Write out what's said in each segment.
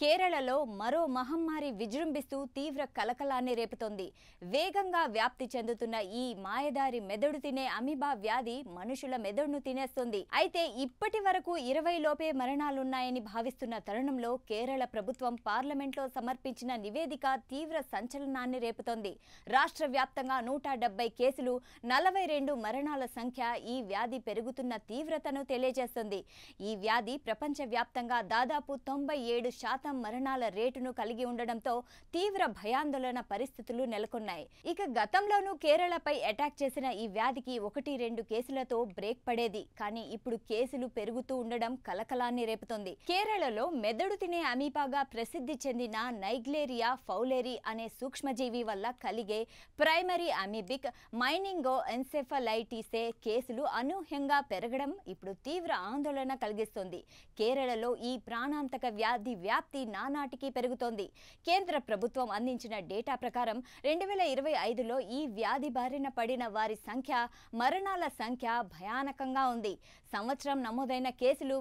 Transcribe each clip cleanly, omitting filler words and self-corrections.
కేరళలో మరో మహమ్మారి విజృంభిస్తూ తీవ్ర కలకలాన్ని రేపుతోంది. వేగంగా వ్యాప్తి చెందుతున్న ఈ మాయదారి మెదడు తినే అమీబా వ్యాధి మనుషుల మెదడును తినేస్తుంది. అయితే ఇప్పటి వరకు 20 లోపే మరణాలున్నాయని భావిస్తున్న తరుణంలో కేరళ ప్రభుత్వం పార్లమెంట్లో సమర్పించిన నివేదిక తీవ్ర సంచలనాన్ని రేపుతోంది. రాష్ట్ర వ్యాప్తంగా 170 కేసులు, 42 మరణాల సంఖ్య ఈ వ్యాధి పెరుగుతున్న తీవ్రతను తెలియజేస్తుంది. ఈ వ్యాధి ప్రపంచవ్యాప్తంగా దాదాపు 97% మరణాల రేటును కలిగి ఉండడంతో తీవ్ర భయాందోళన పరిస్థితులు నెలకొన్నాయి. ఇక గతంలోనూ కేరళపై అటాక్ చేసిన ఈ వ్యాధికి 1-2 కేసులతో బ్రేక్ పడేది. కానీ ఇప్పుడు కేసులు పెరుగుతూ ఉండడం కలకలాన్ని రేపుతోంది. కేరళలో మెదడు తినే అమీబాగా ప్రసిద్ధి చెందిన నైగ్లేరియా ఫౌలేరి అనే సూక్ష్మజీవి వల్ల కలిగే ప్రైమరీ అమీబిక్ మైనింగో ఎన్సెఫలైటిసే కేసులు అనూహ్యంగా పెరగడం ఇప్పుడు తీవ్ర ఆందోళన కలిగిస్తోంది. కేరళలో ఈ ప్రాణాంతక వ్యాధి వ్యాప్తి నానాటికి పెరుగుతోంది. కేంద్ర ప్రభుత్వం అందించిన డేటా ప్రకారం 2025లో ఈ వ్యాధి బారిన పడిన వారి సంఖ్య, మరణాల సంఖ్య భయానకంగా ఉంది. సంవత్సరం నమోదైన కేసులు,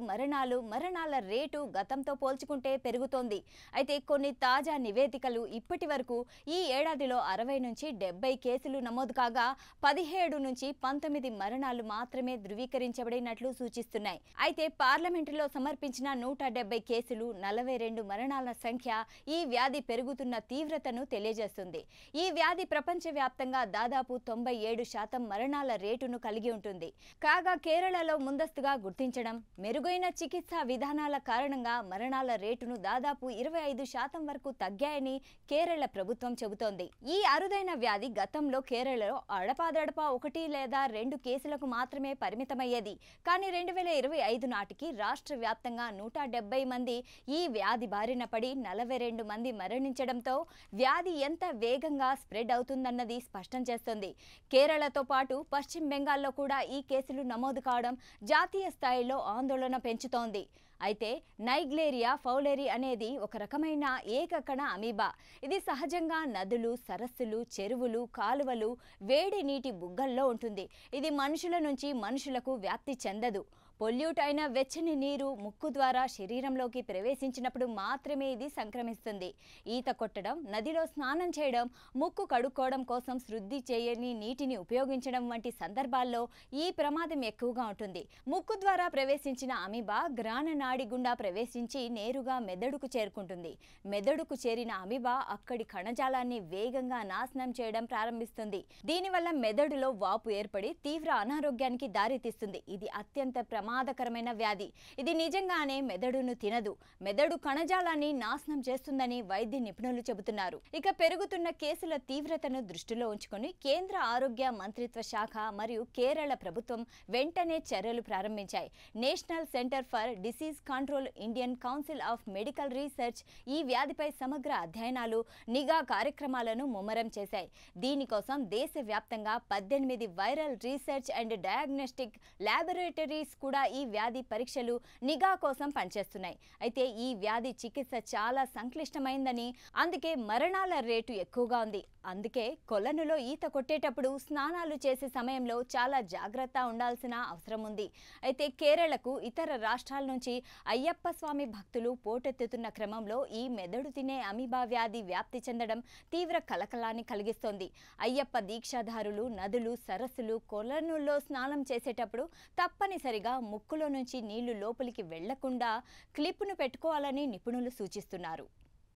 మరణాల రేటు గతంతో పోల్చుకుంటే పెరుగుతోంది. అయితే కొన్ని తాజా నివేదికలు ఇప్పటి వరకు ఈ ఏడాదిలో 60 నుంచి 70 కేసులు నమోదు కాగా 17 నుంచి 19 మరణాలు మాత్రమే ధృవీకరించబడినట్లు సూచిస్తున్నాయి. అయితే పార్లమెంటులో సమర్పించిన 170 కేసులు, 42 మరణాల సంఖ్య ఈ వ్యాధి పెరుగుతున్న తీవ్రతను తెలియజేస్తుంది. ఈ వ్యాధి ప్రపంచవ్యాప్తంగా దాదాపు 97% మరణాల రేటును కలిగి ఉంటుంది. కాగా కేరళలో ముందస్తుగా గుర్తించడం, మెరుగైన చికిత్సా విధానాల కారణంగా మరణాల రేటును దాదాపు 25% వరకు తగ్గాయని కేరళ ప్రభుత్వం చెబుతోంది. ఈ అరుదైన వ్యాధి గతంలో కేరళలో అడపాదడపా 1 లేదా 2 కేసులకు మాత్రమే పరిమితమయ్యేది. కానీ 2025 నాటికి రాష్ట్ర వ్యాప్తంగా 170 మంది ఈ వ్యాధి బారిన పడి 42 మంది మరణించడంతో వ్యాధి ఎంత వేగంగా స్ప్రెడ్ అవుతుందన్నది స్పష్టం చేస్తోంది. కేరళతో పాటు పశ్చిమ బెంగాల్లో కూడా ఈ కేసులు నమోదు కావడం జాతీయ స్థాయిలో ఆందోళన పెంచుతోంది. అయితే నైగ్లేరియా ఫౌలేరి అనేది ఒక రకమైన ఏకకణ అమీబా. ఇది సహజంగా నదులు, సరస్సులు, చెరువులు, కాలువలు, వేడి నీటి బుగ్గల్లో ఉంటుంది. ఇది మనుషుల నుంచి మనుషులకు వ్యాప్తి చెందదు. పొల్యూట్ అయిన వెచ్చని నీరు ముక్కు ద్వారా శరీరంలోకి ప్రవేశించినప్పుడు మాత్రమే ఇది సంక్రమిస్తుంది. ఈత కొట్టడం, నదిలో స్నానం చేయడం, ముక్కు కడుక్కోవడం కోసం శుద్ధి చేయని నీటిని ఉపయోగించడం వంటి సందర్భాల్లో ఈ ప్రమాదం ఎక్కువగా ఉంటుంది. ముక్కు ద్వారా ప్రవేశించిన అమీబా గ్రాణనాడి గుండా ప్రవేశించి నేరుగా మెదడుకు చేరుకుంటుంది. మెదడుకు చేరిన అమీబా అక్కడి కణజాలాన్ని వేగంగా నాశనం చేయడం ప్రారంభిస్తుంది. దీనివల్ల మెదడులో వాపు ఏర్పడి తీవ్ర అనారోగ్యానికి దారితీస్తుంది. ఇది అత్యంత ప్రమాదకరమైన వ్యాధి. ఇది నిజంగానే మెదడును తినదు, మెదడు కణజాలాన్ని నాశనం చేస్తుందని వైద్య నిపుణులు చెబుతున్నారు. ఇక పెరుగుతున్న కేసుల తీవ్రతను దృష్టిలో ఉంచుకొని కేంద్ర ఆరోగ్య మంత్రిత్వ శాఖ మరియు కేరళ ప్రభుత్వం వెంటనే చర్యలు ప్రారంభించాయి. National centre for disease control, Indian council of medical research ఈ వ్యాధిపై సమగ్ర అధ్యయనాలు, నిఘా కార్యక్రమాలను ముమ్మరం చేశాయి. దీనికోసం దేశవ్యాప్తంగా 18 viral research and diagnostic laboratories కూడా ఈ వ్యాధి పరీక్షలు, నిఘా కోసం పనిచేస్తున్నాయి. అయితే ఈ వ్యాధి చికిత్స చాలా సంక్లిష్టమైందని, అందుకే మరణాల రేటు ఎక్కువగా ఉంది. అందుకే కొలనులో ఈత కొట్టేటప్పుడు, స్నానాలు చేసే సమయంలో చాలా జాగ్రత్త ఉండాల్సిన అవసరం ఉంది. అయితే కేరళకు ఇతర రాష్ట్రాల నుంచి అయ్యప్ప స్వామి భక్తులు పోటెత్తుతున్న క్రమంలో ఈ మెదడు తినే అమీబా వ్యాధి వ్యాప్తి చెందడం తీవ్ర కలకలాన్ని కలిగిస్తోంది. అయ్యప్ప దీక్షాదారులు నదులు, సరస్సులు, కొలనుల్లో స్నానం చేసేటప్పుడు తప్పనిసరిగా ముక్కులో నుంచి నీళ్లు లోపలికి వెళ్లకుండా క్లిప్ను పెట్టుకోవాలని నిపుణులు సూచిస్తున్నారు.